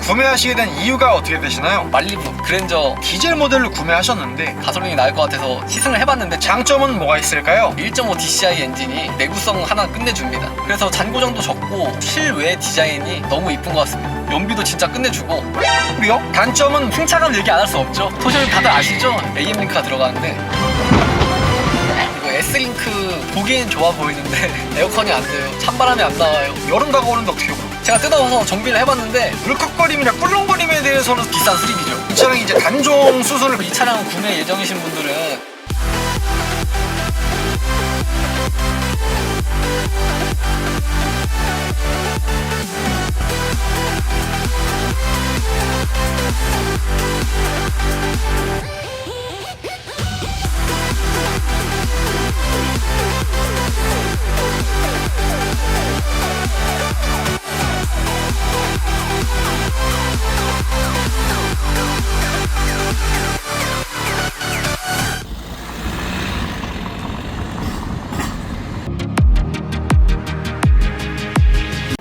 구매하시게 된 이유가 어떻게 되시나요? 말리부 그랜저 디젤 모델로 구매하셨는데 가솔린이 나을 것 같아서 시승을 해봤는데 장점은 뭐가 있을까요? 1.5 DCI 엔진이 내구성 하나 끝내줍니다. 그래서 잔고정도 적고 실외 디자인이 너무 이쁜 것 같습니다. 연비도 진짜 끝내주고 요 단점은 승차감 얘기 안 할 수 없죠. 토션 다들 아시죠? AM 링크가 들어가는데 이거 S링크 보기엔 좋아 보이는데 에어컨이 안 돼요. 찬바람이 안 나와요. 여름 다가오는데 어떻게 해요? 제가 뜯어서 정비를 해봤는데 울컥거림이나 꿀렁거림에 대해서는 비싼 수리비죠. 이 차량이 이제 단종 수술을 이 차량 구매 예정이신 분들은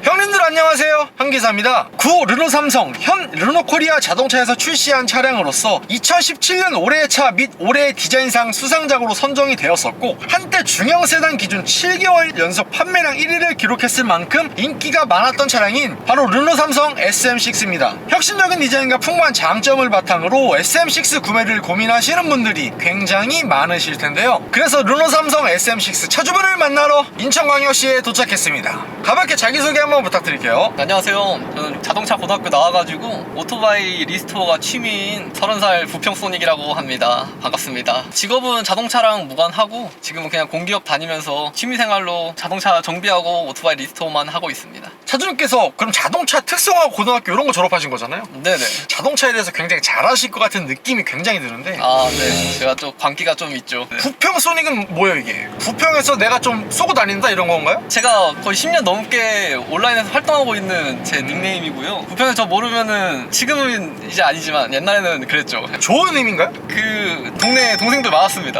형님들 안녕하세요, 현기사입니다. 구 르노삼성 현 르노코리아 자동차에서 출시한 차량으로서 2017년 올해의 차 및 올해의 디자인상 수상작으로 선정이 되었었고, 한때 중형 세단 기준 7개월 연속 판매량 1위를 기록했을 만큼 인기가 많았던 차량인 바로 르노삼성 SM6입니다. 혁신적인 디자인과 풍부한 장점을 바탕으로 SM6 구매를 고민하시는 분들이 굉장히 많으실 텐데요. 그래서 르노삼성 SM6 차주분을 만나러 인천광역시에 도착했습니다. 가볍게 자기소개 한번 부탁드릴게요. 안녕하세요. 저는 자동차 고등학교 나와가지고 오토바이 리스토어가 취미인 30살 부평소닉이라고 합니다. 반갑습니다. 직업은 자동차랑 무관하고 지금은 그냥 공기업 다니면서 취미생활로 자동차 정비하고 오토바이 리스토어만 하고 있습니다. 차주님께서 그럼 자동차 특성화 고등학교 이런 거 졸업하신 거잖아요? 네네. 자동차에 대해서 굉장히 잘하실 것 같은 느낌이 굉장히 드는데 아, 네. 제가 좀 광기가 좀 있죠. 네. 부평 소닉은 뭐예요 이게? 부평에서 내가 좀 쏘고 다닌다 이런 건가요? 제가 거의 10년 넘게 온라인에서 활동하고 있는 제 닉네임이고요. 부평에 저 모르면은 지금은 이제 아니지만 옛날에는 그랬죠. 좋은 의미인가요? 그 동네 동생들 많았습니다.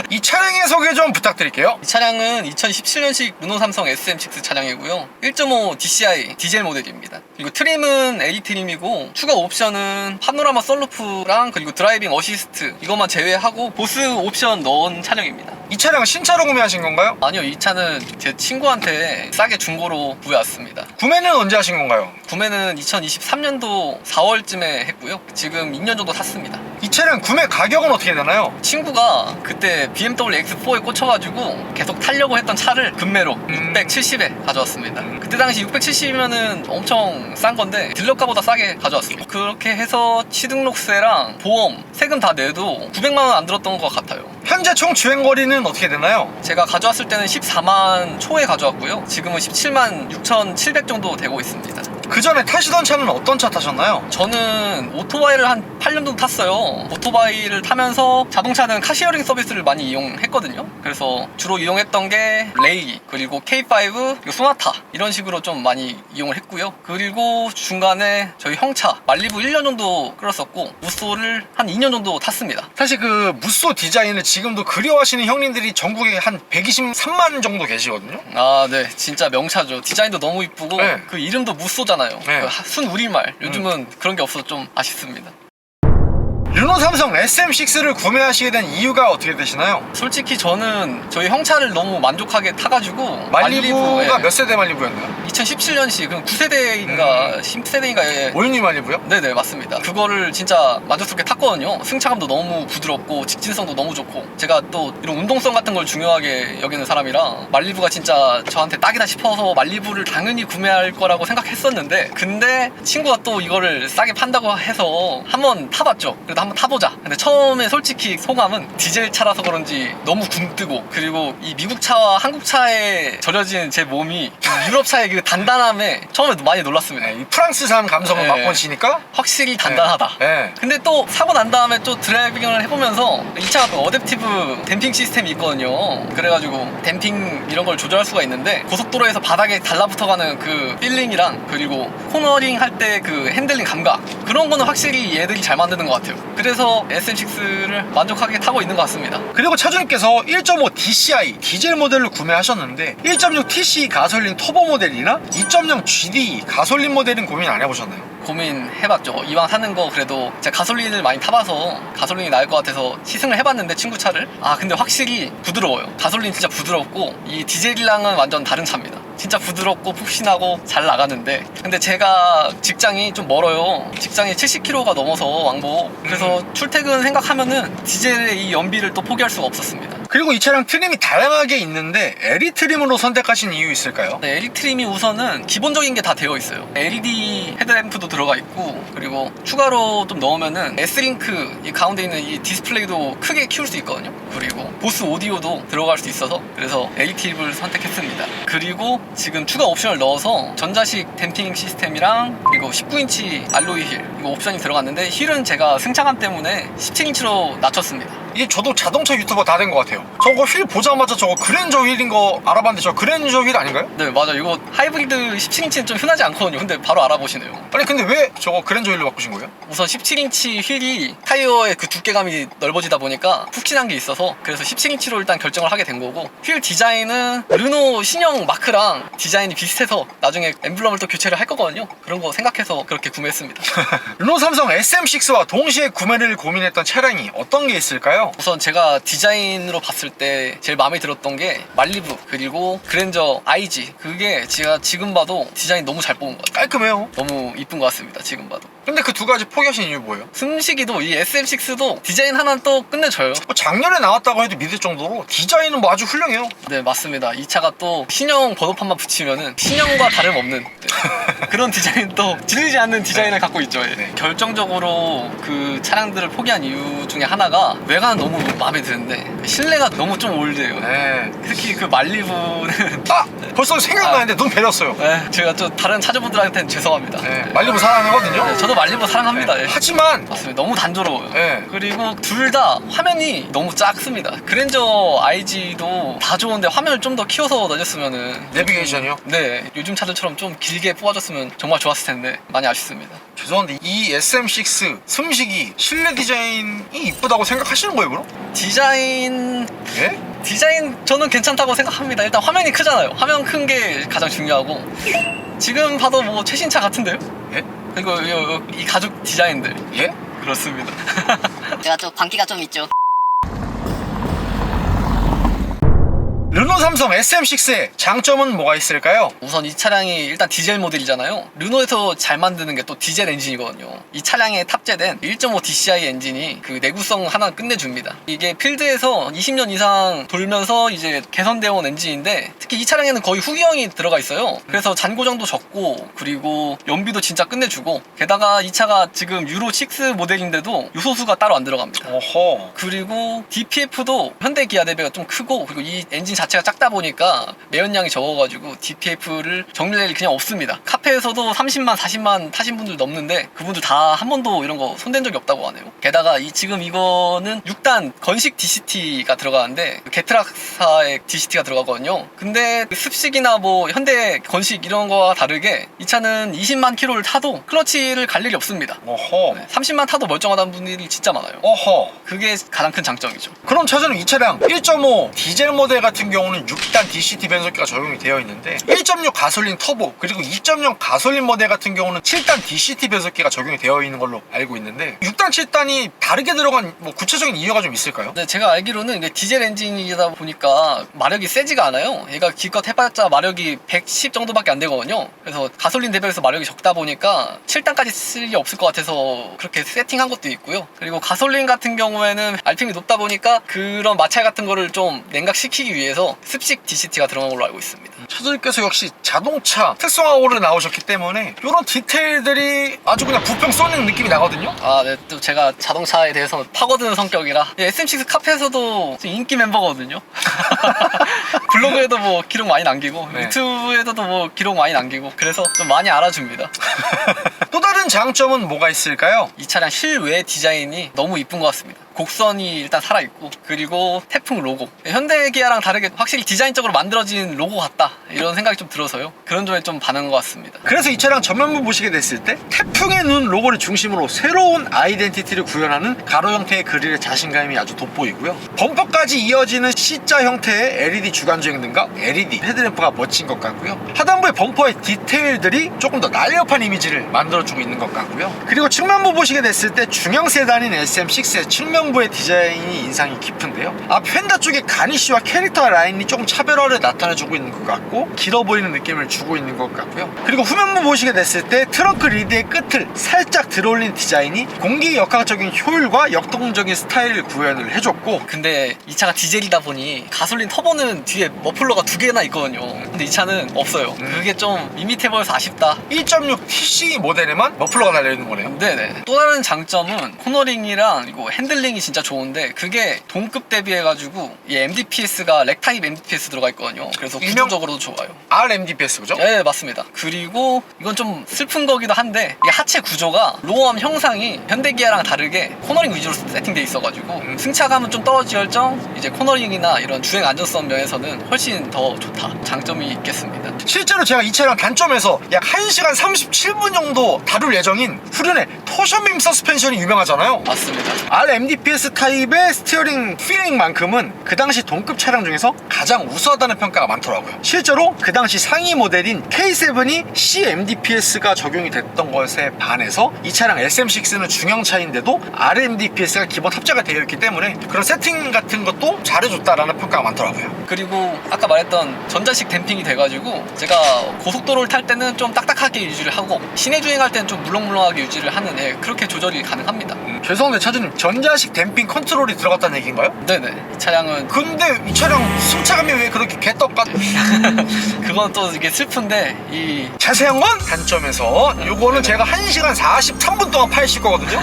이 차량의 소개 좀 부탁드릴게요. 이 차량은 2017년식 르노삼성 SM6 차량이고요. 1.5 DCI 디젤 모델입니다. 그리고 트림은 A 트림이고 추가 옵션은 파노라마 썬루프랑 그리고 드라이빙 어시스트 이것만 제외하고 보스 옵션 넣은 차량입니다. 이 차량 신차로 구매하신 건가요? 아니요, 이 차는 제 친구한테 싸게 중고로 구해왔습니다. 구매는 언제 하신 건가요? 구매는 2023년도 4월쯤에 했고요. 지금 2년 정도 탔습니다. 이 차량 구매 가격은 어떻게 되나요? 친구가 그때 BMW X4에 꽂혀가지고 계속 타려고 했던 차를 금매로 670에 가져왔습니다. 그때 당시 670이면은 엄청 싼 건데 딜러가보다 싸게 가져왔습니다. 그렇게 해서 취등록세랑 보험, 세금 다 내도 900만 원 안 들었던 것 같아요. 현재 총 주행거리는 어떻게 되나요? 제가 가져왔을 때는 14만 초에 가져왔고요. 지금은 17만 6,700 정도 되고 있습니다. 그 전에 타시던 차는 어떤 차 타셨나요? 저는 오토바이를 한 8년 정도 탔어요. 오토바이를 타면서 자동차는 카시어링 서비스를 많이 이용했거든요. 그래서 주로 이용했던 게 레이, 그리고 K5, 그리고 소나타 이런 식으로 좀 많이 이용을 했고요. 그리고 중간에 저희 형차 말리부 1년 정도 끌었었고 무쏘를 한 2년 정도 탔습니다. 사실 그 무쏘 디자인을 지금도 그리워하시는 형님들이 전국에 한 123만 정도 계시거든요. 아, 네. 진짜 명차죠. 디자인도 너무 이쁘고 네. 그 이름도 무쏘잖아요. 네. 그 순 우리말. 요즘은 그런 게 없어서 좀 아쉽습니다. 르노삼성 SM6를 구매하시게 된 이유가 어떻게 되시나요? 솔직히 저는 저희 형차를 너무 만족하게 타가지고 말리부가 예. 몇 세대 말리부였나요? 2017년식 그럼 9세대인가 10세대인가에 오윤희 말리부요? 네네 맞습니다. 그거를 진짜 만족스럽게 탔거든요. 승차감도 너무 부드럽고 직진성도 너무 좋고 제가 또 이런 운동성 같은 걸 중요하게 여기는 사람이라 말리부가 진짜 저한테 딱이다 싶어서 말리부를 당연히 구매할 거라고 생각했었는데 근데 친구가 또 이거를 싸게 판다고 해서 한번 타봤죠. 그래도 한번 타보자. 근데 처음에 솔직히 소감은 디젤 차라서 그런지 너무 굼뜨고 그리고 이 미국 차와 한국 차에 절여진 제 몸이 유럽 차의 그 단단함에 처음에 많이 놀랐습니다. 네, 이 프랑스산 감성을 네. 맛보시니까 확실히 단단하다. 네. 근데 또 사고 난 다음에 또 드라이빙을 해보면서 이 차가 또 어댑티브 댐핑 시스템이 있거든요. 그래가지고 댐핑 이런 걸 조절할 수가 있는데 고속도로에서 바닥에 달라붙어가는 그 필링이랑 그리고 코너링 할 때 그 핸들링 감각 그런 거는 확실히 얘들이 잘 만드는 것 같아요. 그래서 SM6를 만족하게 타고 있는 것 같습니다. 그리고 차주님께서 1.5 DCI 디젤 모델을 구매하셨는데 1.6 TC 가솔린 터보 모델이나 2.0 GD 가솔린 모델은 고민 안 해보셨나요? 고민해봤죠. 이왕 사는 거 그래도 제가 가솔린을 많이 타봐서 가솔린이 나을 것 같아서 시승을 해봤는데 친구 차를 근데 확실히 부드러워요. 가솔린 진짜 부드럽고 이 디젤이랑은 완전 다른 차입니다. 진짜 부드럽고 푹신하고 잘 나가는데 근데 제가 직장이 좀 멀어요. 직장이 70km가 넘어서 왕복. 그래서 출퇴근 생각하면은 디젤의 이 연비를 또 포기할 수가 없었습니다. 그리고 이 차량 트림이 다양하게 있는데 LED 트림으로 선택하신 이유 있을까요? 네, LED 트림이 우선은 기본적인 게 다 되어 있어요. LED 헤드램프도 들어가 있고 그리고 추가로 좀 넣으면은 S링크 이 가운데 있는 이 디스플레이도 크게 키울 수 있거든요. 그리고 보스 오디오도 들어갈 수 있어서 그래서 LED 트림을 선택했습니다. 그리고 지금 추가 옵션을 넣어서 전자식 댐핑 시스템이랑 그리고 19인치 알로이 휠 이거 옵션이 들어갔는데 휠은 제가 승차감 때문에 17인치로 낮췄습니다. 이게 저도 자동차 유튜버 다 된 것 같아요. 저거 휠 보자마자 저거 그랜저 휠인 거 알아봤는데 저 그랜저 휠 아닌가요? 네, 맞아. 이거 하이브리드 17인치는 좀 흔하지 않거든요. 근데 바로 알아보시네요. 아니 근데 왜 저거 그랜저 휠로 바꾸신 거예요? 우선 17인치 휠이 타이어의 그 두께감이 넓어지다 보니까 푹신한 게 있어서 그래서 17인치로 일단 결정을 하게 된 거고 휠 디자인은 르노 신형 마크랑 디자인이 비슷해서 나중에 엠블럼을 또 교체를 할 거거든요. 그런 거 생각해서 그렇게 구매했습니다. 르노 삼성 SM6와 동시에 구매를 고민했던 차량이 어떤 게 있을까요? 우선 제가 디자인으로 봤을 때 제일 마음에 들었던 게 말리부 그리고 그랜저 IG 그게 제가 지금 봐도 디자인 너무 잘 뽑은 것 같아요. 깔끔해요. 너무 이쁜 것 같습니다. 지금 봐도. 근데 그 두 가지 포기하신 이유 뭐예요? 승식이도 이 SM6도 디자인 하나는 또 끝내줘요. 뭐 작년에 나왔다고 해도 믿을 정도로 디자인은 뭐 아주 훌륭해요. 네, 맞습니다. 이 차가 또 신형 번호판만 붙이면은 신형과 다름없는 그런 디자인 또 질리지 않는 디자인을 갖고 있죠. 예. 네. 결정적으로 그 차량들을 포기한 이유 중에 하나가 외관은 너무 마음에 드는데 실내가 너무 좀 올드해요. 네. 특히 그 말리부는 벌써 생각나는데 눈 배렸어요. 네, 제가 좀 다른 차주분들한테는 죄송합니다. 네. 말리부 사랑하거든요. 네, 저도 말리부 사랑합니다. 예. 하지만 맞습니다. 너무 단조로워요. 네. 그리고 둘 다 화면이 너무 작습니다. 그랜저 IG도 다 좋은데 화면을 좀 더 키워서 넣어줬으면은 내비게이션이요? 네, 요즘 차들처럼 좀 길게 뽑아줬으면 정말 좋았을 텐데 많이 아쉽습니다. 죄송한데 이 SM6 숨식이 실내 디자인이 이쁘다고 생각하시는 거예요 그럼? 디자인 저는 괜찮다고 생각합니다. 일단 화면이 크잖아요. 화면 큰 게 가장 중요하고 지금 봐도 뭐 최신차 같은데요? 예? 그리고 이 가죽 디자인들 예? 그렇습니다. 제가 또 광기가 좀 있죠. 르노 삼성 SM6의 장점은 뭐가 있을까요? 우선 이 차량이 일단 디젤 모델이잖아요. 르노에서 잘 만드는 게 또 디젤 엔진이거든요. 이 차량에 탑재된 1.5 DCI 엔진이 그 내구성 하나 끝내줍니다. 이게 필드에서 20년 이상 돌면서 이제 개선되어 온 엔진인데 특히 이 차량에는 거의 후기형이 들어가 있어요. 그래서 잔고장도 적고 그리고 연비도 진짜 끝내주고 게다가 이 차가 지금 유로6 모델인데도 유소수가 따로 안 들어갑니다. 어허. 그리고 DPF도 현대 기아 대비가 좀 크고 그리고 이 엔진 자체가 작다 보니까 매연량이 적어가지고 DPF를 정리할 일이 그냥 없습니다. 카페에서도 30만 40만 타신 분들 넘는데 그분들 다 한 번도 이런 거 손댄 적이 없다고 하네요. 게다가 지금 이거는 6단 건식 DCT가 들어가는데 게트락사의 DCT가 들어가거든요. 근데 습식이나 뭐 현대 건식 이런 거와 다르게 이 차는 20만 킬로를 타도 클러치를 갈 일이 없습니다. 어허. 30만 타도 멀쩡하다는 분들이 진짜 많아요. 어허. 그게 가장 큰 장점이죠. 그럼 차주는 이 차량 1.5 디젤 모델 같은 경우는 6단 DCT 변속기가 적용이 되어 있는데 1.6 가솔린 터보 그리고 2.0 가솔린 모델 같은 경우는 7단 DCT 변속기가 적용이 되어 있는 걸로 알고 있는데 6단 7단이 다르게 들어간 뭐 구체적인 이유가 좀 있을까요? 네, 제가 알기로는 이게 디젤 엔진이다 보니까 마력이 세지가 않아요. 얘가 기껏 해봤자 마력이 110 정도밖에 안 되거든요. 그래서 가솔린 대비해서 마력이 적다 보니까 7단까지 쓸 일 없을 것 같아서 그렇게 세팅한 것도 있고요. 그리고 가솔린 같은 경우에는 RPM이 높다 보니까 그런 마찰 같은 거를 좀 냉각시키기 위해서 습식 DCT가 들어간 걸로 알고 있습니다. 차주님께서 역시 자동차 특성화고를 나오셨기 때문에 이런 디테일들이 아주 그냥 부평 쏘는 느낌이 나거든요. 아, 네, 또 제가 자동차에 대해서 파고드는 성격이라 SM6 카페에서도 인기 멤버거든요. 블로그에도 뭐 기록 많이 남기고 네. 유튜브에서도 뭐 기록 많이 남기고 그래서 좀 많이 알아줍니다. 또 다른 장점은 뭐가 있을까요? 이 차량 실외 디자인이 너무 이쁜 것 같습니다. 곡선이 일단 살아있고, 그리고 태풍 로고, 현대기아랑 다르게 확실히 디자인적으로 만들어진 로고 같다 이런 생각이 좀 들어서요. 그런 점에 좀 반한 것 같습니다. 그래서 이 차량 전면부 보시게 됐을 때 태풍의 눈 로고를 중심으로 새로운 아이덴티티를 구현하는 가로 형태의 그릴의 자신감이 아주 돋보이고요. 범퍼까지 이어지는 C자 형태의 LED 주간주행 등과 LED 헤드램프가 멋진 것 같고요. 하단부의 범퍼의 디테일들이 조금 더 날렵한 이미지를 만들어주고 있는 것 같고요. 그리고 측면부 보시게 됐을 때 중형 세단인 SM6의 측면부의 디자인이 인상이 깊은데요. 앞 휀다 쪽의 가니쉬와 캐릭터 라인이 조금 차별화를 나타내주고 있는 것 같고 길어 보이는 느낌을 주고 있는 것 같고요. 그리고 후면부 보시게 됐을 때 트렁크 리드의 끝을 살짝 들어올린 디자인이 공기 역학적인 효율과 역동적인 스타일 구현을 해줬고, 근데 이 차가 디젤이다 보니 가솔린 터보는 뒤에 머플러가 2개나 있거든요. 근데 이 차는 없어요. 그게 좀 밋밋해 보여서 아쉽다. 1.6 TC 모델에만 머플러가 달려있는 거네요. 네네. 또 다른 장점은 코너링이랑 이거 핸들링이 진짜 좋은데, 그게 동급 대비해가지고 이 MDPS가 렉 타입 MDPS 들어가 있거든요. 그래서 일명- 구조적으로도 좋아요. RMDPS 그죠? 네, 맞습니다. 그리고 이건 좀 슬픈 거기도 한데, 이 하체 구조가 로어암 형상이 현대기아랑 다르게 코너링 위주로 세팅돼 있어가지고 승차감은 좀 떨어질정 이제 코너링이나 이런 주행 안전성 면에서는 훨씬 더 좋다, 장점이 있겠습니다. 실제로 제가 이 차량 단점에서 약 1시간 37분 정도 다룰 예정인 후륜의 토션빔 서스펜션이 유명하잖아요. 맞습니다. RMDPS 타입의 스티어링 필링만큼은 그 당시 동급 차량 중에서 가장 우수하다는 평가가 많더라고요. 실제로 그 당시 상위 모델인 K7이 CMDPS가 적용이 됐던 것에 반해서 이 차량 SM6는 중형차인데도 RMDPS가 기본 탑재가 되어 있기 때문에 그런 세팅 같은 것도 잘해줬다라는 평가가 많더라고요. 그리고 아까 말했던 전자식 댐핑이 돼가지고 제가 고속도로를 탈 때는 좀 딱딱하게 유지를 하고 시내 주행할 때는 좀 물렁물렁하게 유지를 하는, 그렇게 조절이 가능합니다. 죄송한데 차주님, 전자식 댐핑 컨트롤이 들어갔다는 얘기인가요? 네네. 이 차량은 근데 이 차량 승차감이 왜 그렇게 개떡같? 그건 또 이게 슬픈데, 이 자세한 건 단점에서 요거는 제가 1시간 43분 동안 파헤칠 거거든요.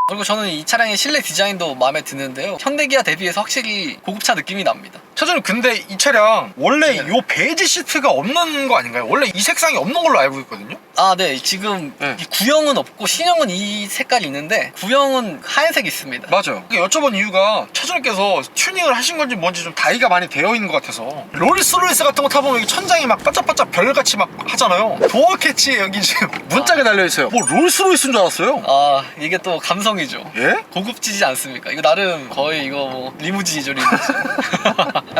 그리고 저는 이 차량의 실내 디자인도 마음에 드는데요. 현대기아 대비해서 확실히 고급차 느낌이 납니다. 차주님, 근데 이 차량 원래 네. 요 베이지 시트가 없는 거 아닌가요? 원래 이 색상이 없는 걸로 알고 있거든요. 아, 네. 지금 네. 이 구형은 없고 신형은 이 색깔이 있는데 구형은 하얀색이 있습니다. 맞아요. 여쭤본 이유가 차주님께서 튜닝을 하신 건지 뭔지 좀 다이가 많이 되어 있는 것 같아서. 롤스로이스 같은 거 타보면 여기 천장이 막 반짝반짝 별같이 막 하잖아요. 도어 캐치에 여기 지금 문짝이 달려있어요. 뭐 롤스로이스인 줄 알았어요. 아, 이게 또 감성이죠. 예? 고급지지 않습니까? 이거 나름 거의 이거 뭐 리무진이죠, 리무진.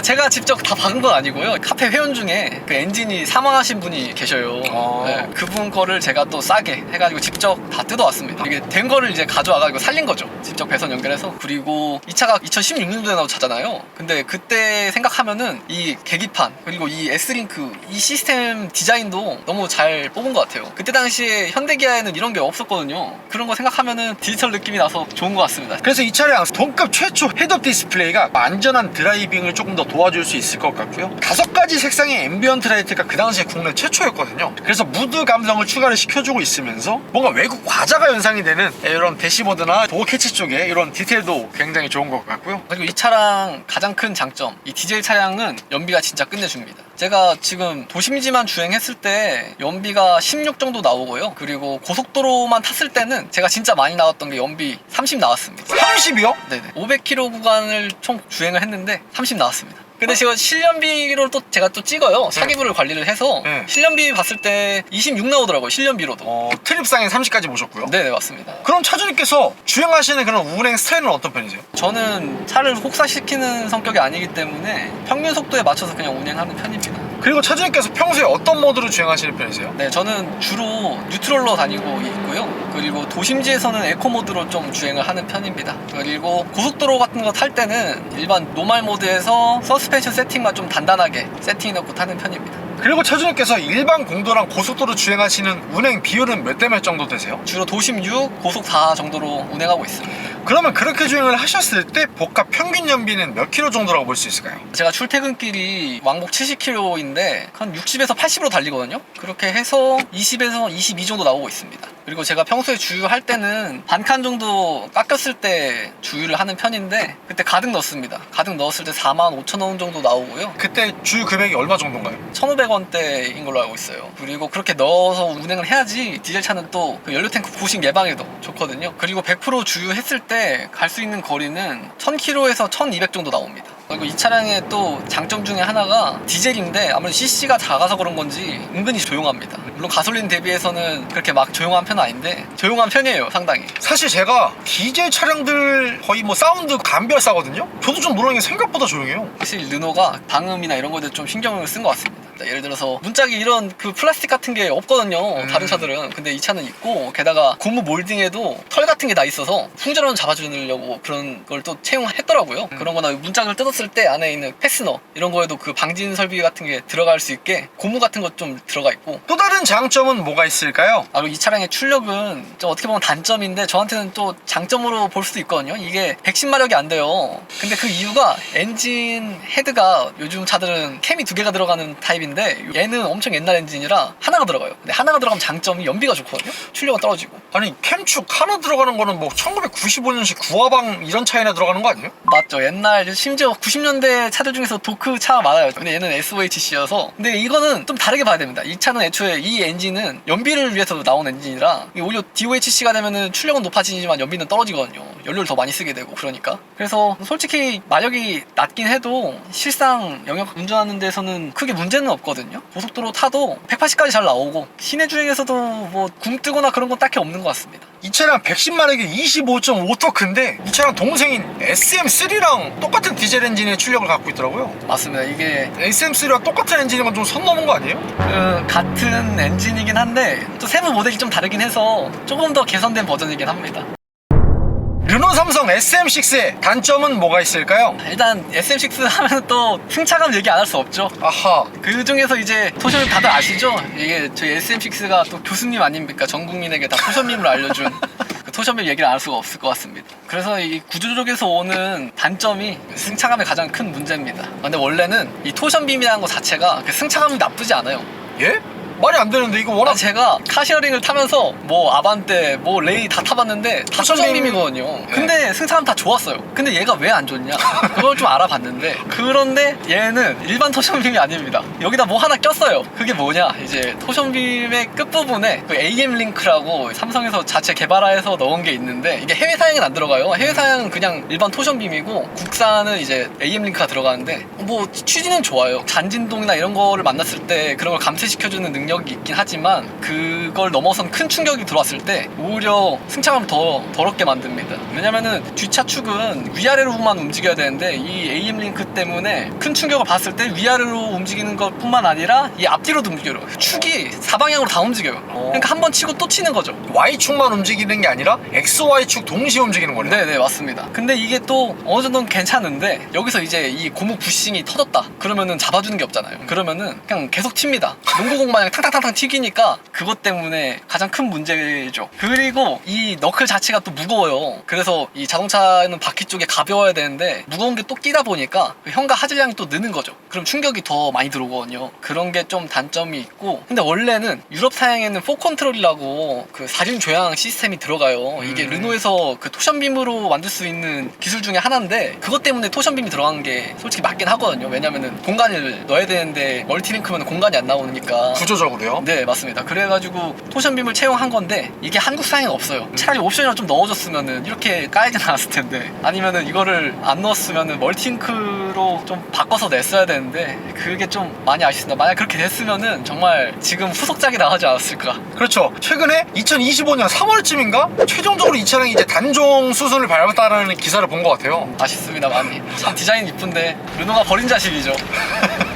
제가 직접 다 박은 건 아니고요. 카페 회원 중에 그 엔진이 사망하신 분이 계셔요. 아. 네, 그분 거를 제가 또 싸게 해가지고 직접 다 뜯어왔습니다. 이게 된 거를 이제 가져와가지고 살린 거죠. 직접 배선 연결해서. 그리고 이 차가 2016년도에 나온 차잖아요. 근데 그때 생각하면은 이 계기판 그리고 이 S링크 이 시스템 디자인도 너무 잘 뽑은 것 같아요. 그때 당시에 현대기아에는 이런 게 없었거든요. 그런 거 생각하면은 디지털 느낌이 나서 좋은 것 같습니다. 그래서 이 차량 동급 최초 헤드업 디스플레이가 안전한 드라이빙을 조금 더 도와줄 수 있을 것 같고요. 5가지 색상의 앰비언트 라이트가 그 당시에 국내 최초였거든요. 그래서 무드 감성을 추가를 시켜주고 있으면서 뭔가 외국 과자가 연상이 되는 이런 대시보드나 도어 캐치 쪽에 이런 디테일도 굉장히 좋은 것 같고요. 그리고 이 차량 가장 큰 장점, 이 디젤 차량은 연비가 진짜 끝내줍니다. 제가 지금 도심지만 주행했을 때 연비가 16 정도 나오고요. 그리고 고속도로만 탔을 때는 제가 진짜 많이 나왔던 게 연비 30 나왔습니다. 30이요? 네네. 500km 구간을 총 주행을 했는데 30 나왔습니다. 근데 제가 실년비로 또 제가 또 찍어요. 차기부를 관리를 해서 네. 실년비 봤을 때 26 나오더라고요. 실년비로도. 트립상에 30까지 보셨고요. 네네, 맞습니다. 그럼 차주님께서 주행하시는 그런 운행 스타일은 어떤 편이세요? 저는 차를 혹사시키는 성격이 아니기 때문에 평균 속도에 맞춰서 그냥 운행하는 편입니다. 그리고 차주님께서 평소에 어떤 모드로 주행하시는 편이세요? 네, 저는 주로 뉴트럴로 다니고 있고요. 그리고 도심지에서는 에코 모드로 좀 주행을 하는 편입니다. 그리고 고속도로 같은 거 탈 때는 일반 노말 모드에서 서스펜션 세팅만 좀 단단하게 세팅해놓고 타는 편입니다. 그리고 차주님께서 일반 공도랑 고속도로 주행하시는 운행 비율은 몇 대 몇 정도 되세요? 주로 도심 6, 고속 4 정도로 운행하고 있습니다. 그러면 그렇게 주행을 하셨을 때 복합 평균 연비는 몇 킬로 정도라고 볼 수 있을까요? 제가 출퇴근길이 왕복 70km인데 한 60에서 80으로 달리거든요. 그렇게 해서 20에서 22 정도 나오고 있습니다. 그리고 제가 평소에 주유할 때는 반칸 정도 깎였을 때 주유를 하는 편인데 그때 가득 넣습니다. 가득 넣었을 때 45,000원 정도 나오고요. 그때 주유 금액이 얼마 정도인가요? 1,500원 700원대인 걸로 알고 있어요. 그리고 그렇게 넣어서 운행을 해야지 디젤 차는 또 그 연료 탱크 부식 예방에도 좋거든요. 그리고 100% 주유했을 때 갈 수 있는 거리는 1000km에서 1200 정도 나옵니다. 그리고 이 차량의 또 장점 중에 하나가 디젤인데 아무래도 CC가 작아서 그런 건지 은근히 조용합니다. 물론 가솔린 대비해서는 그렇게 막 조용한 편은 아닌데 조용한 편이에요, 상당히. 사실 제가 디젤 차량들 거의 뭐 사운드 감별사거든요. 저도 좀 놀란 게 생각보다 조용해요. 확실히 르노가 방음이나 이런 거에 좀 신경을 쓴 것 같습니다. 예를 들어서 문짝이 이런 그 플라스틱 같은 게 없거든요, 다른 차들은. 근데 이 차는 있고, 게다가 고무 몰딩에도 털 같은 게 다 있어서 풍전원 잡아주려고 그런 걸 또 채용했더라고요. 그런 거나 문짝을 뜯었을 때 안에 있는 패스너 이런 거에도 그 방진 설비 같은 게 들어갈 수 있게 고무 같은 것 좀 들어가 있고. 또 다른 장점은 뭐가 있을까요? 그리고 이 차량의 출력은 좀 어떻게 보면 단점인데 저한테는 또 장점으로 볼 수도 있거든요. 이게 110마력이 안 돼요. 근데 그 이유가 엔진 헤드가 요즘 차들은 캠이 2개가 들어가는 타입인데 얘는 엄청 옛날 엔진이라 하나가 들어가요. 근데 하나가 들어가면 장점이 연비가 좋거든요. 출력은 떨어지고. 아니 캠축 하나 들어가는 거는 뭐 1995년식 구화방 이런 차이나 들어가는 거 아니에요? 맞죠. 옛날 심지어 90년대 차들 중에서 도크 차 많아요. 근데 얘는 SOHC여서. 근데 이거는 좀 다르게 봐야 됩니다. 이 차는 애초에 이 엔진은 연비를 위해서 나온 엔진이라 오히려 DOHC가 되면은 출력은 높아지지만 연비는 떨어지거든요. 연료를 더 많이 쓰게 되고 그러니까. 그래서 솔직히 마력이 낮긴 해도 실상 영역 운전하는 데서는 크게 문제는 없거든요. 고속도로 타도 180까지 잘 나오고 시내 주행에서도 뭐 굼 뜨거나 그런 건 딱히 없는 것 같습니다. 이 차량 110마력이 25.5토크인데 이 차량 동생인 SM3랑 똑같은 디젤 엔진의 출력을 갖고 있더라고요. 맞습니다. 이게 SM3랑 똑같은 엔진인 건 좀 선 넘은 거 아니에요? 같은 엔진이긴 한데 또 세부 모델이 좀 다르긴 해서 조금 더 개선된 버전이긴 합니다. 르노 삼성 SM6의 단점은 뭐가 있을까요? 일단 SM6 하면 또 승차감 얘기 안 할 수 없죠. 아하. 그 중에서 이제 토션 다들 아시죠? 이게 저희 SM6가 또 교수님 아닙니까? 전 국민에게 다 토션밈을 알려준 그 토션밈 얘기를 안 할 수가 없을 것 같습니다. 그래서 이 구조적에서 오는 단점이 승차감의 가장 큰 문제입니다. 근데 원래는 이 토션빔이라는 거 자체가 그 승차감이 나쁘지 않아요. 예? 말이 안 되는데 이거 워낙 제가 카시어링을 타면서 뭐 아반떼 뭐 레이 다 타봤는데 다 토션빔이거든요. 근데 승차감 다 좋았어요. 근데 얘가 왜 안 좋냐 그걸 좀 알아봤는데, 그런데 얘는 일반 토션빔이 아닙니다. 여기다 뭐 하나 꼈어요. 그게 뭐냐, 이제 토션빔의 끝부분에 그 AM 링크라고 삼성에서 자체 개발해서 넣은 게 있는데, 이게 해외 사양은 안 들어가요. 해외 사양은 그냥 일반 토션빔이고 국산은 이제 AM 링크가 들어가는데 뭐 취지는 좋아요. 잔진동이나 이런 거를 만났을 때 그런 걸 감쇄시켜주는 능력이 있긴 하지만 그걸 넘어선 큰 충격이 들어왔을 때 오히려 승차감을 더 더럽게 만듭니다. 왜냐면은 뒷차 축은 위아래로만 움직여야 되는데 이 AM 링크 때문에 큰 충격을 받았을 때 위아래로 움직이는 것 뿐만 아니라 이 앞뒤로도 움직여요. 축이 사방향으로 다 움직여요. 그러니까 한 번 치고 또 치는 거죠. Y축만 움직이는 게 아니라 XY축 동시에 움직이는 거네요. 네네, 맞습니다. 근데 이게 또 어느 정도는 괜찮은데 여기서 이제 이 고무 부싱이 터졌다 그러면은 잡아주는 게 없잖아요. 그러면은 그냥 계속 튑니다. 농구공 마냥 탕탕탕탕 튀기니까 그것 때문에 가장 큰 문제죠. 그리고 이 너클 자체가 또 무거워요. 그래서 이 자동차는 바퀴 쪽에 가벼워야 되는데 무거운 게 또 끼다 보니까 그 현가 하질량이 또 느는 거죠. 그럼 충격이 더 많이 들어오거든요. 그런 게 좀 단점이 있고, 근데 원래는 유럽 사양에는 4컨트롤이라고 그 4륜 조향 시스템이 들어가요. 이게 르노에서 그 토션빔으로 만들 수 있는 기술 중에 하나인데 그것 때문에 토션빔이 들어간 게 솔직히 맞긴 하거든요. 왜냐면은 공간을 넣어야 되는데 멀티링크면 공간이 안 나오니까. 구조적으로요? 네, 맞습니다. 그래가지고 토션빔을 채용한 건데 이게 한국 사양은 없어요. 차라리 옵션이라 좀 넣어줬으면은 이렇게 까이진 않았을 텐데, 아니면은 이거를 안 넣었으면은 멀티링크로 좀 바꿔서 냈어야 되는데 그게 좀 많이 아쉽습니다. 만약 그렇게 됐으면은 정말 지금 후속작이 나가지 않았을까. 그렇죠. 최근에 2025년 3월쯤인가 최종적으로 이 차량이 이제 단종 수순을 밟았다는 기사를 본 것 같아요. 아쉽습니다, 많이. 참 디자인 이쁜데 르노가 버린 자식이죠.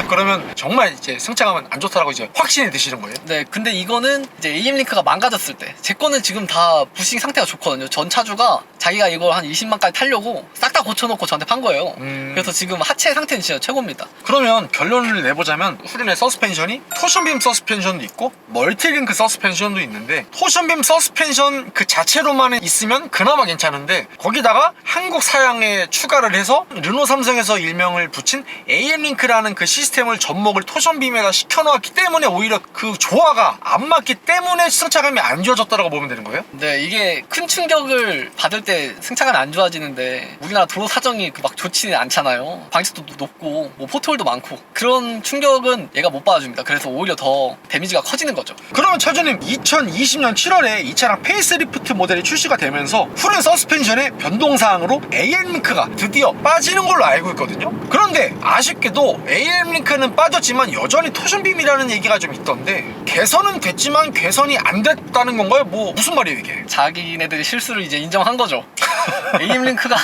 그러면 정말 이제 승차감은 안 좋다라고 이제 확신이 드시는 거예요? 네, 근데 이거는 이제 AM 링크가 망가졌을 때, 제 거는 지금 다 부싱 상태가 좋거든요. 전 차주가 자기가 이걸 한 20만까지 타려고 싹 다 고쳐놓고 저한테 판 거예요. 그래서 지금 하체 상태는 진짜 최고입니다. 그러면 결론을 내보자면 후륜의 서스펜션이 토션빔 서스펜션도 있고 멀티링크 서스펜션도 있는데, 토션빔 서스펜션 그 자체로만 있으면 그나마 괜찮은데 거기다가 한국 사양에 추가를 해서 르노 삼성에서 일명을 붙인 AM 링크라는 그 시스템 시스템을 접목을 토션빔에다 시켜놓았기 때문에 오히려 그 조화가 안 맞기 때문에 승차감이 안 좋아졌다고 보면 되는 거예요? 네, 이게 큰 충격을 받을 때 승차감이 안 좋아지는데 우리나라 도로 사정이 막 좋지는 않잖아요. 방지턱도 높고 뭐 포트홀도 많고 그런 충격은 얘가 못 받아줍니다. 그래서 오히려 더 데미지가 커지는 거죠. 그러면 차주님 2020년 7월에 이 차량 페이스리프트 모델이 출시가 되면서 푸른 서스펜션의 변동사항으로 AM링크가 드디어 빠지는 걸로 알고 있거든요. 그런데 아쉽게도 AM링크는 빠졌지만 여전히 토션빔이라는 얘기가 좀 있던데 개선은 됐지만 개선이 안 됐다는 건가요? 뭐 무슨 말이에요 이게? 자기네들이 실수를 이제 인정한 거죠. AM링크가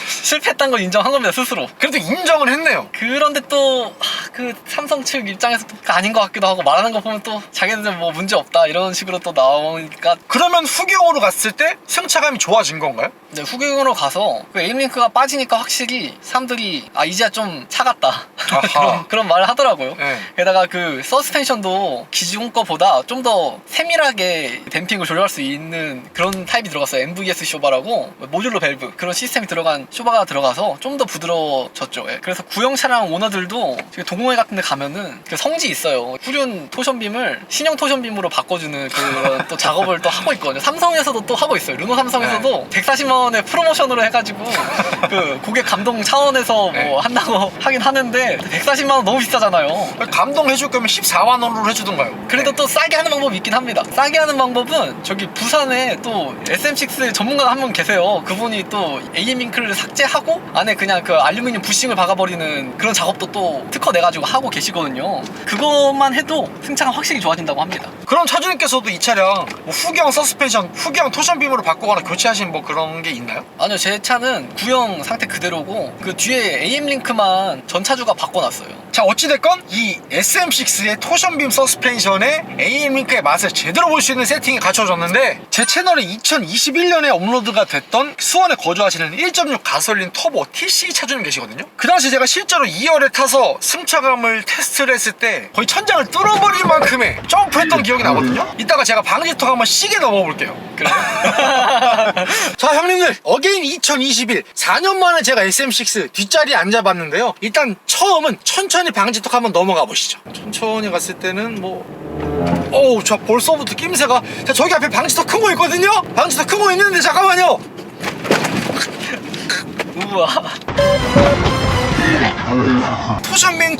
실패했다는 걸 인정한 겁니다, 스스로. 그래도 인정을 했네요. 그런데 또 그 삼성 측 입장에서 또 아닌 것 같기도 하고 말하는 거 보면 또 자기네들 뭐 문제 없다 이런 식으로 또 나오니까. 그러면 후경으로 갔을 때 승차감이 좋아진 건가요? 네, 후경으로 가서 그 에임링크가 빠지니까 확실히 사람들이 이제야 좀 차갑다 그런 말을 하더라고요. 네. 게다가 그 서스펜션도 기존 거보다 좀 더 세밀하게 댐핑을 조절할 수 있는 그런 타입이 들어갔어요. MVS 쇼바라고 모듈러 밸브 그런 시스템이 들어간 쇼바가 들어가서 좀 더 부드러워졌죠. 예. 그래서 구형 차량 오너들도 동호회 같은 데 가면은 그 성지 있어요. 후륜 토션빔을 신형 토션빔으로 바꿔주는 그런 또 작업을 또 하고 있거든요. 삼성에서도 또 하고 있어요. 르노 삼성에서도 140만 원의 프로모션으로 해가지고 그 고객 감동 차원에서 뭐 한다고 하긴 하는데 140만 원 너무 비싸잖아요. 감동해줄 거면 14만 원으로 해주던가요? 그래도 또 싸게 하는 방법이 있긴 합니다. 싸게 하는 방법은 저기 부산에 또 SM6 전문가가 한 분 계세요. 그분이 또 AM링크를 삭제하고 안에 그냥 그 알루미늄 부싱을 박아버리는 그런 작업도 또 특허 내가지고 하고 계시거든요. 그것만 해도 승차감 확실히 좋아진다고 합니다. 그럼 차주님께서도 이 차량 뭐 후경 서스펜션, 후경 토션빔으로 바꾸거나 교체하신 뭐 그런 게 있나요? 아니요, 제 차는 구형 상태 그대로고 그 뒤에 AM링크만 전차주가 바꿔놨어요. 자, 어찌됐건 이 SM6의 토션빔 서스펜션에 AM링크의 맛을 제대로 볼 수 있는 세팅이 갖춰졌는데 제 채널에 2021년에 업로드가 됐던 수원에 거주하시는 1.6 가솔린 터보 TC 차주님 계시거든요. 그 당시 제가 실제로 2열에 타서 승차감을 테스트를 했을 때 거의 천장을 뚫어버릴 만큼의 점프했던 기억이 나거든요. 이따가 제가 방지턱 한번 시계 넘어볼게요. 그래요? 자, 형님들, 어게인 2021 4년 만에 제가 SM6 뒷자리에 앉아봤는데요. 일단 처음은 천천히 방지턱 한번 넘어가 보시죠. 천천히 갔을 때는 뭐 어우, 저 벌써부터 낌새가. 자, 저기 앞에 방지턱 큰 거 있거든요. 방지턱 큰 거 있는데 잠깐만요. 우와. 토션빔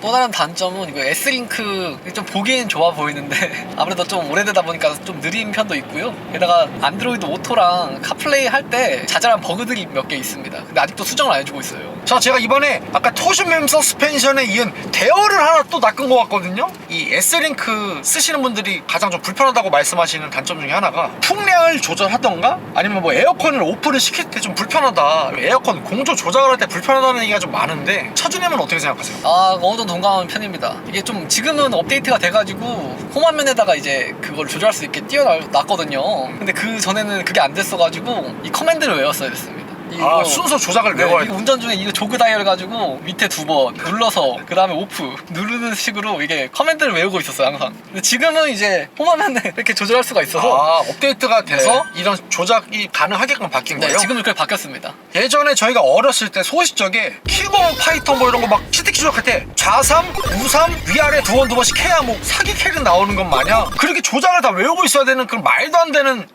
또 다른 단점은 이거 S링크 좀 보기엔 좋아 보이는데 아무래도 좀 오래되다 보니까 좀 느린 편도 있고요. 게다가 안드로이드 오토랑 카플레이 할 때 자잘한 버그들이 몇 개 있습니다. 근데 아직도 수정을 안 해주고 있어요. 자, 제가 이번에 아까 토션빔 서스펜션에 이은 대어를 하나 또 낚은 것 같거든요. 이 S링크 쓰시는 분들이 가장 좀 불편하다고 말씀하시는 단점 중에 하나가 풍량을 조절하던가 아니면 뭐 에어컨을 오프를 시킬 때 좀 불편하다, 에어컨 공조 조작을 할 때 불편하다는 얘기가 좀 많은데 차주님은 어떻게 생각하세요? 어느 정도 동감하는 편입니다. 이게 좀 지금은 업데이트가 돼가지고 홈화면에다가 이제 그걸 조절할 수 있게 띄워놨거든요. 근데 그 전에는 그게 안 됐어가지고 이 커맨드를 외웠어야 됐습니다. 이거 순서 조작을 네, 외워야 이거 돼. 운전 중에 이거 조그 다이얼 가지고 밑에 2번 눌러서 그 다음에 오프 누르는 식으로 이게 커맨드를 외우고 있었어요, 항상. 근데 지금은 이제 홈화면에 이렇게 조절할 수가 있어서 업데이트가 돼서 이런 조작이 가능하게끔 바뀐 거예요? 지금은 그렇게 바뀌었습니다. 예전에 저희가 어렸을 때 소식적에 킬공 파이터 뭐 이런 거 막 치트키 조작할 때 좌삼, 우삼, 위아래 두 번씩 해야 뭐 사기 캐릭 나오는 것 마냥 그렇게 조작을 다 외우고 있어야 되는 그런 말도 안 되는.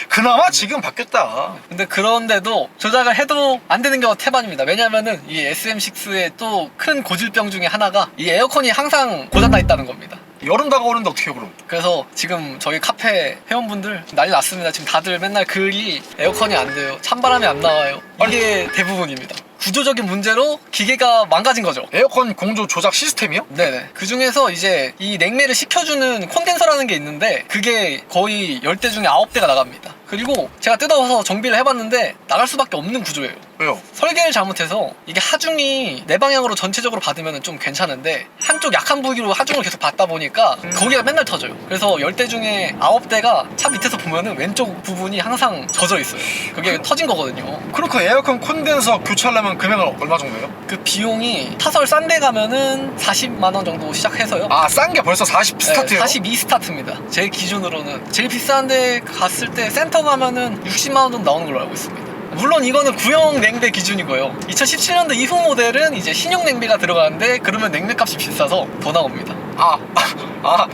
그나마 지금 바뀌었다. 근데 그런데도 조작을 해도 안 되는 경우가 태반입니다. 왜냐면은 이 SM6의 또 큰 고질병 중에 하나가 이 에어컨이 항상 고장나 있다는 겁니다. 여름 다가오는데 어떻게 해요, 그럼? 그래서 지금 저희 카페 회원분들 난리 났습니다. 지금 다들 맨날 글이 에어컨이 안 돼요, 찬바람이 안 나와요, 이게 대부분입니다. 구조적인 문제로 기계가 망가진 거죠. 에어컨 공조 조작 시스템이요? 네네. 그 중에서 이제 이 냉매를 식혀주는 콘덴서라는 게 있는데 그게 거의 10대 중에 9대가 나갑니다. 그리고 제가 뜯어서 정비를 해봤는데 나갈 수밖에 없는 구조예요. 왜요? 설계를 잘못해서 이게 하중이 네 방향으로 전체적으로 받으면 좀 괜찮은데 한쪽 약한 부위로 하중을 계속 받다 보니까 거기가 맨날 터져요. 그래서 10대 중에 9대가 차 밑에서 보면은 왼쪽 부분이 항상 젖어 있어요. 그게 터진 거거든요. 그렇고 에어컨 콘덴서 교체하려면 금액은 얼마 정도예요? 그 비용이 타설 싼 데 가면은 40만 원 정도 시작해서요. 싼 게 벌써 40 스타트예요? 42 스타트입니다. 제 기준으로는. 제일 비싼 데 갔을 때 센터 가면은 60만 원 정도 나오는 걸로 알고 있습니다. 물론 이거는 구형 냉배 기준이고요. 2017년도 이후 모델은 이제 신형 냉배가 들어가는데 그러면 냉매 값이 비싸서 더 나옵니다.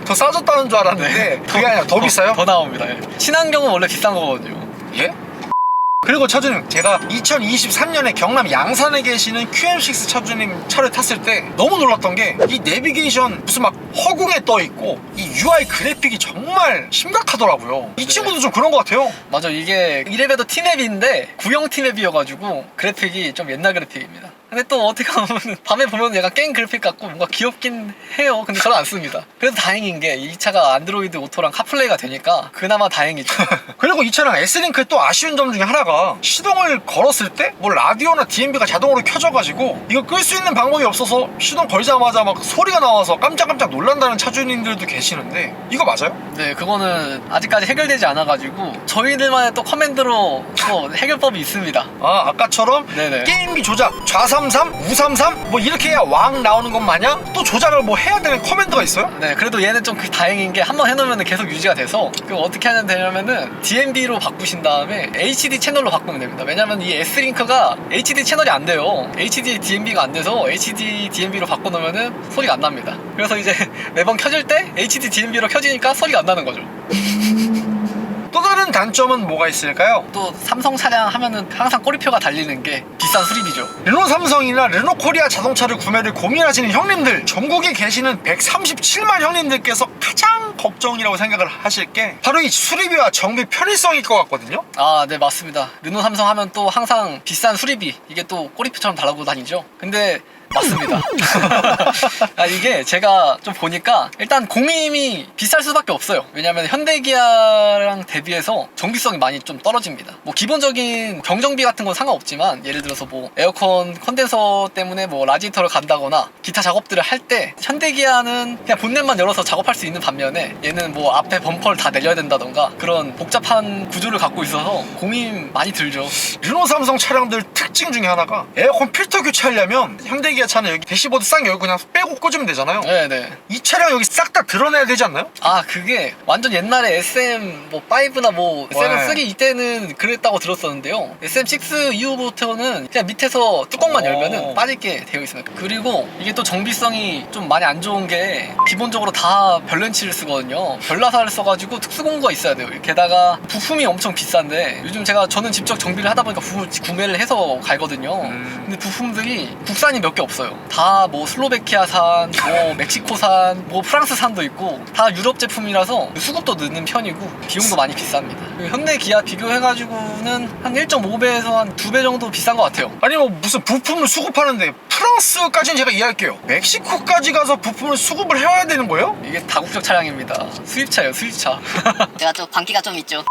더 싸졌다는 줄 알았는데 그게 아니라 더 비싸요? 더 나옵니다. 예. 친환경은 원래 비싼 거거든요. 예? 그리고 차주님, 제가 2023년에 경남 양산에 계시는 QM6 차주님 차를 탔을 때 너무 놀랐던 게 이 내비게이션 무슨 막 허공에 떠 있고 이 UI 그래픽이 정말 심각하더라고요. 이 네. 친구도 좀 그런 것 같아요. 맞아, 이게 이래봬도 티맵인데 구형 티맵이어가지고 그래픽이 좀 옛날 그래픽입니다. 근데 또 어떻게 보면 밤에 보면 약간 게임 그래픽 같고 뭔가 귀엽긴 해요. 근데 저는 안 씁니다. 그래도 다행인 게 이 차가 안드로이드 오토랑 카플레이가 되니까 그나마 다행이죠. 그리고 이 차량 S링크의 또 아쉬운 점 중에 하나가 시동을 걸었을 때 뭐 라디오나 DMB가 자동으로 켜져가지고 이거 끌 수 있는 방법이 없어서 시동 걸자마자 막 소리가 나와서 깜짝깜짝 놀란다는 차주님들도 계시는데 이거 맞아요? 네, 그거는 아직까지 해결되지 않아가지고 저희들만의 또 커맨드로 또 해결법이 있습니다. 아까처럼 네네. 게임기 조작 좌33, 우삼삼 뭐 이렇게 해야 왕 나오는 것 마냥 또 조작을 뭐 해야 되는 커맨드가 있어요? 네, 그래도 얘는 좀 다행인 게 한번 해놓으면 계속 유지가 돼서 그럼 어떻게 하면 되냐면은 DMB로 바꾸신 다음에 HD 채널로 바꾸면 됩니다. 왜냐면 이 S링크가 HD 채널이 안 돼요. HD DMB가 안 돼서 HD DMB로 바꿔놓으면은 소리가 안 납니다. 그래서 이제 매번 켜질 때 HD DMB로 켜지니까 소리가 안 나는 거죠. 또 다른 단점은 뭐가 있을까요? 또 삼성 차량 하면은 항상 꼬리표가 달리는 게 비싼 수리비죠. 르노 삼성이나 르노 코리아 자동차를 구매를 고민하시는 형님들, 전국에 계시는 137만 형님들께서 가장 걱정이라고 생각을 하실 게 바로 이 수리비와 정비 편의성일 것 같거든요. 아, 네, 맞습니다. 르노 삼성 하면 또 항상 비싼 수리비, 이게 또 꼬리표처럼 달라고 다니죠. 근데 맞습니다. 이게 제가 좀 보니까 일단 공임이 비쌀 수밖에 없어요. 왜냐면 현대기아랑 대비해서 정비성이 많이 좀 떨어집니다. 뭐 기본적인 경정비 같은 건 상관없지만 예를 들어서 뭐 에어컨 컨덴서 때문에 뭐 라디에이터를 간다거나 기타 작업들을 할 때 현대기아는 그냥 본넷만 열어서 작업할 수 있는 반면에 얘는 뭐 앞에 범퍼를 다 내려야 된다던가 그런 복잡한 구조를 갖고 있어서 공임 많이 들죠. 르노 삼성 차량들 특징 중에 하나가 에어컨 필터 교체하려면 현대기아 차는 여기 대시보드 싹 열고 그냥 빼고 꽂으면 되잖아요. 네네. 이 차량 여기 싹 다 드러내야 되지 않나요? 아, 그게 완전 옛날에 SM 뭐 5나 뭐 SM3 이때는 그랬다고 들었었는데요. SM6 이후부터는 그냥 밑에서 뚜껑만 열면은 빠질게 되어 있습니다. 그리고 이게 또 정비성이 좀 많이 안 좋은 게 기본적으로 다 별렌치를 쓰거든요. 별나사를 써가지고 특수공구가 있어야 돼요. 게다가 부품이 엄청 비싼데 요즘 저는 직접 정비를 하다 보니까 부품을 구매를 해서 갈거든요. 근데 부품들이 국산이 몇 개 없어요. 다 뭐 슬로베키아산, 뭐 멕시코산, 뭐 프랑스산도 있고 다 유럽 제품이라서 수급도 늦는 편이고 비용도 많이 비쌉니다. 현대 기아 비교해가지고는 한 1.5배에서 한 2배 정도 비싼 것 같아요. 아니 뭐 무슨 부품을 수급하는데 프랑스까지는 제가 이해할게요. 멕시코까지 가서 부품을 수급을 해와야 되는 거예요? 이게 다국적 차량입니다. 수입차예요, 수입차. 제가 또 광기가 좀 있죠.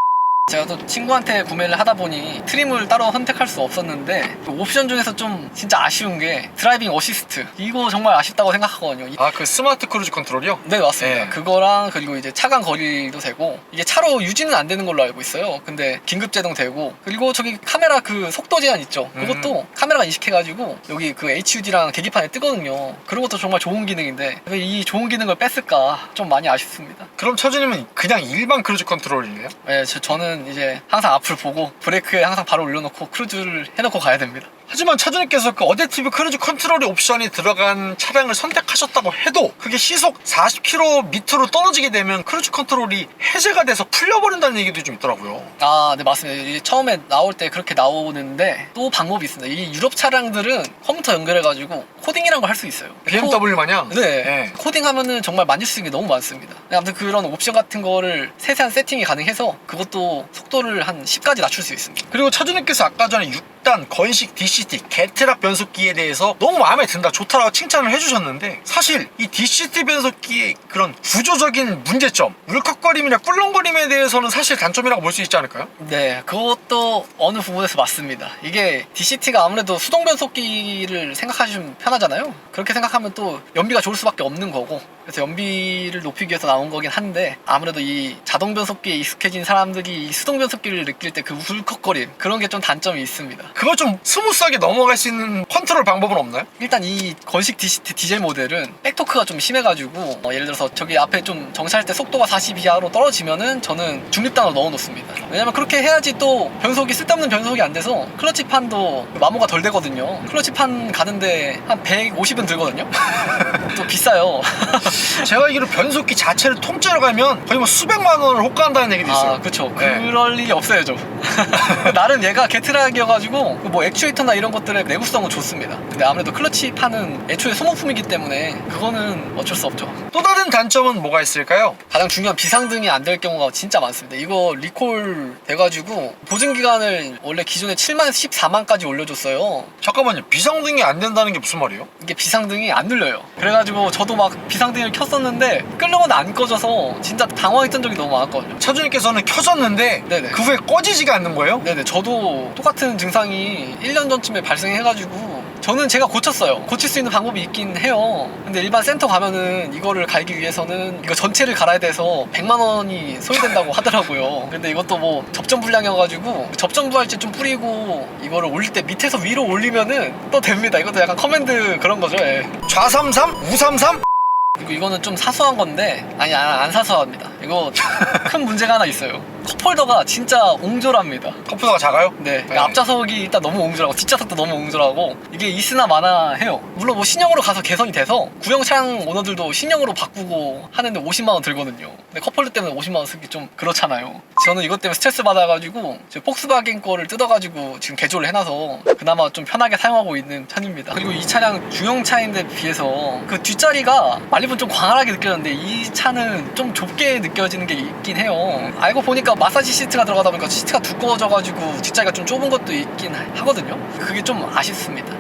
제가 또 친구한테 구매를 하다 보니 트림을 따로 선택할 수 없었는데 그 옵션 중에서 좀 진짜 아쉬운 게 드라이빙 어시스트, 이거 정말 아쉽다고 생각하거든요. 그 스마트 크루즈 컨트롤이요? 네, 맞습니다. 네. 그거랑 그리고 이제 차간 거리도 되고 이게 차로 유지는 안 되는 걸로 알고 있어요. 근데 긴급 제동 되고 그리고 저기 카메라 그 속도 제한 있죠. 그것도 카메라가 인식해가지고 여기 그 HUD랑 계기판에 뜨거든요. 그런 것도 정말 좋은 기능인데 왜 이 좋은 기능을 뺐을까 좀 많이 아쉽습니다. 그럼 차주님은 그냥 일반 크루즈 컨트롤이네요? 네, 저는 이제 항상 앞을 보고 브레이크에 항상 바로 올려놓고 크루즈를 해놓고 가야 됩니다. 하지만 차주님께서 그 어댑티브 크루즈 컨트롤의 옵션이 들어간 차량을 선택하셨다고 해도 그게 시속 40km 밑으로 떨어지게 되면 크루즈 컨트롤이 해제가 돼서 풀려버린다는 얘기도 좀 있더라고요. 아, 네, 맞습니다. 이게 처음에 나올 때 그렇게 나오는데 또 방법이 있습니다. 이 유럽 차량들은 컴퓨터 연결해가지고 코딩이란 걸 할 수 있어요. BMW 마냥? 네. 코딩하면은 정말 만질 수 있는 게 너무 많습니다. 아무튼 그런 옵션 같은 거를 세세한 세팅이 가능해서 그것도 속도를 한 10까지 낮출 수 있습니다. 그리고 차주님께서 아까 전에 6단 건식 DCT 개트락 변속기에 대해서 너무 마음에 든다, 좋다라고 칭찬을 해주셨는데 사실 이 DCT 변속기의 그런 구조적인 문제점, 울컥거림이나 꿀렁거림에 대해서는 사실 단점이라고 볼 수 있지 않을까요? 네, 그것도 어느 부분에서 맞습니다. 이게 DCT가 아무래도 수동 변속기를 생각하시면 편하잖아요. 그렇게 생각하면 또 연비가 좋을 수밖에 없는 거고 그래서 연비를 높이기 위해서 나온 거긴 한데 아무래도 이 자동 변속기에 익숙해진 사람들이 이 수동 변속기를 느낄 때 그 울컥거림 그런 게 좀 단점이 있습니다. 그거 좀 스무스하게 넘어갈 수 있는 컨트롤 방법은 없나요? 일단 이 건식 디젤 모델은 백토크가 좀 심해가지고 예를 들어서 저기 앞에 좀 정차할 때 속도가 40 이하로 떨어지면은 저는 중립단으로 넣어놓습니다. 왜냐면 그렇게 해야지 또 변속이 쓸데없는 변속이 안 돼서 클러치판도 마모가 덜 되거든요. 클러치판 가는데 한 150은 들거든요. 또 비싸요. 제가 알기로 변속기 자체를 통째로 가면 거의 뭐 수백만 원을 호가한다는 얘기도 있어요. 아, 그쵸. 네. 그럴 일이 없어요, 저. 나름 얘가 게트락이어가지고 뭐 액추에이터나 이런 것들의 내구성은 좋습니다. 근데 아무래도 클러치판은 애초에 소모품이기 때문에 그거는 어쩔 수 없죠. 또 다른 단점은 뭐가 있을까요? 가장 중요한 비상등이 안 될 경우가 진짜 많습니다. 이거 리콜 돼가지고 보증기간을 원래 기존에 7만에서 14만까지 올려줬어요. 잠깐만요. 비상등이 안 된다는 게 무슨 말이에요? 이게 비상등이 안 눌려요. 그래가지고 저도 막 비상등을 켰었는데 끄려고는 안 꺼져서 진짜 당황했던 적이 너무 많았거든요. 차주님께서는 켜졌는데 네네. 그 후에 꺼지지가 않는 거예요? 네네, 저도 똑같은 증상이 1년 전쯤에 발생해가지고 저는 제가 고쳤어요. 고칠 수 있는 방법이 있긴 해요. 근데 일반 센터 가면은 이거를 갈기 위해서는 이거 전체를 갈아야 돼서 100만 원이 소요된다고 하더라고요. 근데 이것도 뭐 접전불량이어가지고 접전부활제 좀 뿌리고 이거를 올릴 때 밑에서 위로 올리면은 또 됩니다. 이것도 약간 커맨드 그런 거죠. 예. 좌삼삼? 우삼삼? 그리고 이거는 좀 사소한 건데 아니 안 사소합니다. 이거 큰 문제가 하나 있어요. 컵홀더가 진짜 옹졸합니다. 컵홀더가 작아요? 네, 앞좌석이 일단 너무 옹졸하고 뒷좌석도 너무 옹졸하고 이게 있으나 마나 해요. 물론 뭐 신형으로 가서 개선이 돼서 구형 차량 오너들도 신형으로 바꾸고 하는데 50만 원 들거든요. 근데 컵홀더 때문에 50만 원 쓰기 좀 그렇잖아요. 저는 이것 때문에 스트레스 받아가지고 지금 폭스바겐 거를 뜯어가지고 지금 개조를 해놔서 그나마 좀 편하게 사용하고 있는 편입니다. 그리고 이 차량 중형 차인데 비해서 그 뒷자리가 말리부는 좀 광활하게 느껴졌는데 이 차는 좀 좁게 느껴지는 게 있긴 해요. 알고 보니까 마사지 시트가 들어가다 보니까 시트가 두꺼워져가지고 뒷자리가 좀 좁은 것도 있긴 하거든요. 그게 좀 아쉽습니다.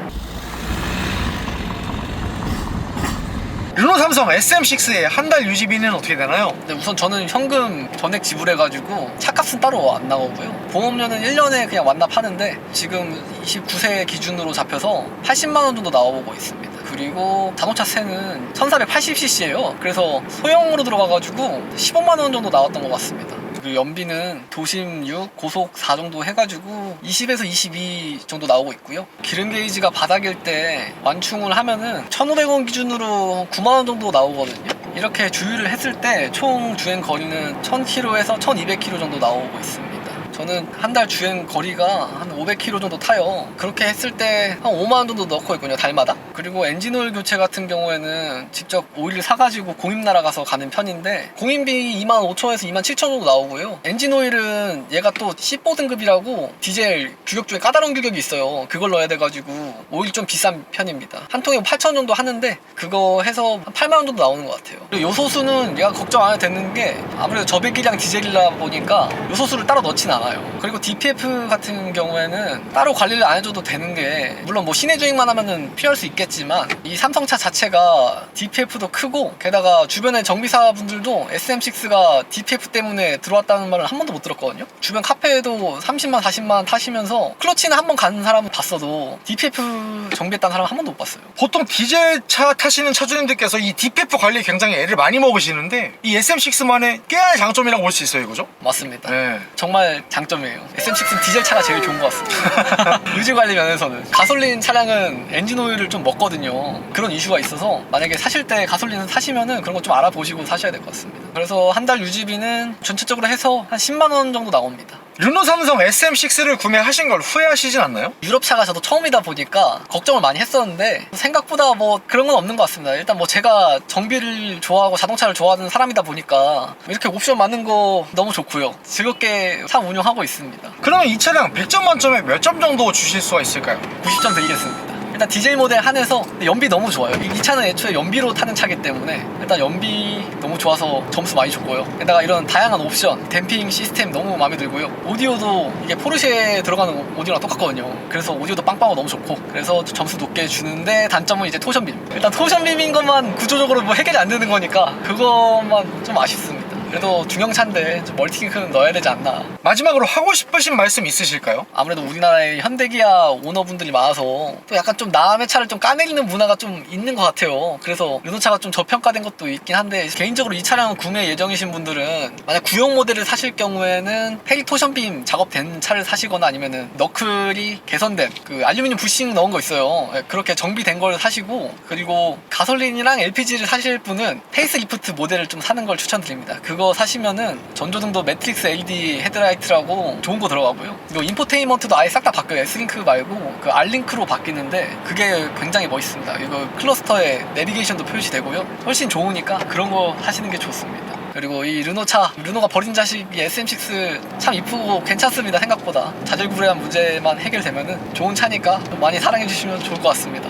르노 삼성 SM6의 한 달 유지비는 어떻게 되나요? 근데 우선 저는 현금 전액 지불해가지고 차값은 따로 안 나오고요. 보험료는 1년에 그냥 완납하는데 지금 29세 기준으로 잡혀서 80만 원 정도 나오고 있습니다. 그리고 자동차세는 1480cc예요. 그래서 소형으로 들어가가지고 15만 원 정도 나왔던 것 같습니다. 그리고 연비는 도심 6, 고속 4 정도 해가지고 20에서 22 정도 나오고 있고요. 기름 게이지가 바닥일 때 완충을 하면은 1,500원 기준으로 9만 원 정도 나오거든요. 이렇게 주유를 했을 때 총 주행 거리는 1000km에서 1200km 정도 나오고 있습니다. 저는 한 달 주행 거리가 한 500km 정도 타요. 그렇게 했을 때 한 5만 원 정도 넣고 있거든요, 달마다. 그리고 엔진오일 교체 같은 경우에는 직접 오일을 사가지고 공임 날아가서 가는 편인데 공임비 25,000원에서 27,000원 정도 나오고요. 엔진오일은 얘가 또 C4 등급이라고 디젤 규격 중에 까다로운 규격이 있어요. 그걸 넣어야 돼가지고 오일 좀 비싼 편입니다. 한 통에 8,000원 정도 하는데 그거 해서 한 8만 원 정도 나오는 것 같아요. 그리고 요소수는 얘가 걱정 안 해도 되는 게 아무래도 저배기량 디젤이다 보니까 요소수를 따로 넣진 않아요. 그리고 DPF 같은 경우에는 따로 관리를 안 해줘도 되는 게 물론 뭐 시내 주행만 하면은 피할 수 있겠지만 이 삼성차 자체가 DPF도 크고 게다가 주변의 정비사분들도 SM6가 DPF 때문에 들어왔다는 말을 한 번도 못 들었거든요. 주변 카페에도 30만 40만 타시면서 클러치는 한 번 가는 사람은 봤어도 DPF 정비했다는 사람은 한 번도 못 봤어요. 보통 디젤차 타시는 차주님들께서 이 DPF 관리에 굉장히 애를 많이 먹으시는데 이 SM6만의 꽤나 장점이라고 볼 수 있어요, 이거죠? 맞습니다. 네. 정말 장점이에요. SM6는 디젤 차가 제일 좋은 것 같습니다. 유지 관리 면에서는 가솔린 차량은 엔진 오일을 좀 먹거든요. 그런 이슈가 있어서 만약에 사실 때 가솔린을 사시면은 그런 거 좀 알아보시고 사셔야 될 것 같습니다. 그래서 한 달 유지비는 전체적으로 해서 한 10만 원 정도 나옵니다. 르노 삼성 SM6를 구매하신 걸 후회하시진 않나요? 유럽차가 저도 처음이다 보니까 걱정을 많이 했었는데 생각보다 뭐 그런 건 없는 것 같습니다. 일단 뭐 제가 정비를 좋아하고 자동차를 좋아하는 사람이다 보니까 이렇게 옵션 많은 거 너무 좋고요. 즐겁게 차 운영하고 있습니다. 그러면 이 차량 100점 만점에 몇 점 정도 주실 수가 있을까요? 90점 드리겠습니다. 일단 디젤 모델 한해서 연비 너무 좋아요. 이 차는 애초에 연비로 타는 차기 때문에 일단 연비 너무 좋아서 점수 많이 줬고요. 게다가 이런 다양한 옵션, 댐핑 시스템 너무 마음에 들고요. 오디오도 이게 포르쉐에 들어가는 오디오랑 똑같거든요. 그래서 오디오도 빵빵하고 너무 좋고 그래서 점수 높게 주는데 단점은 이제 토션빔. 일단 토션빔인 것만 구조적으로 뭐 해결이 안 되는 거니까 그것만 좀 아쉽습니다. 그래도 중형차인데 좀 멀티킹크는 넣어야 되지 않나. 마지막으로 하고 싶으신 말씀 있으실까요? 아무래도 우리나라에 현대기아 오너분들이 많아서 또 약간 좀 남의 차를 좀 까내리는 문화가 좀 있는 것 같아요. 그래서 르노차가 좀 저평가된 것도 있긴 한데, 개인적으로 이 차량을 구매 예정이신 분들은 만약 구형 모델을 사실 경우에는 헬토션빔 작업된 차를 사시거나 아니면은 너클이 개선된 그 알루미늄 부싱 넣은 거 있어요. 그렇게 정비된 걸 사시고, 그리고 가솔린이랑 LPG를 사실 분은 페이스리프트 모델을 좀 사는 걸 추천드립니다. 그거 사시면은 전조등도 매트릭스 LED 헤드라이트라고 좋은 거 들어가고요. 그리고 인포테인먼트도 아예 싹 다 바뀌어요. S링크 말고 그 R링크로 바뀌는데 그게 굉장히 멋있습니다. 이거 클러스터에 내비게이션도 표시되고요. 훨씬 좋으니까 그런 거 하시는 게 좋습니다. 그리고 이 르노차, 르노가 버린 자식이 SM6 참 이쁘고 괜찮습니다. 생각보다 자질구레한 문제만 해결되면은 좋은 차니까 좀 많이 사랑해 주시면 좋을 것 같습니다.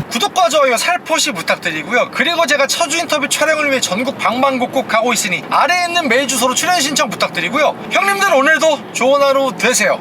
구독과 좋아요 살포시 부탁드리고요. 그리고 제가 차주 인터뷰 촬영을 위해 전국 방방곡곡 가고 있으니 아래에 있는 메일 주소로 출연 신청 부탁드리고요. 형님들 오늘도 좋은 하루 되세요.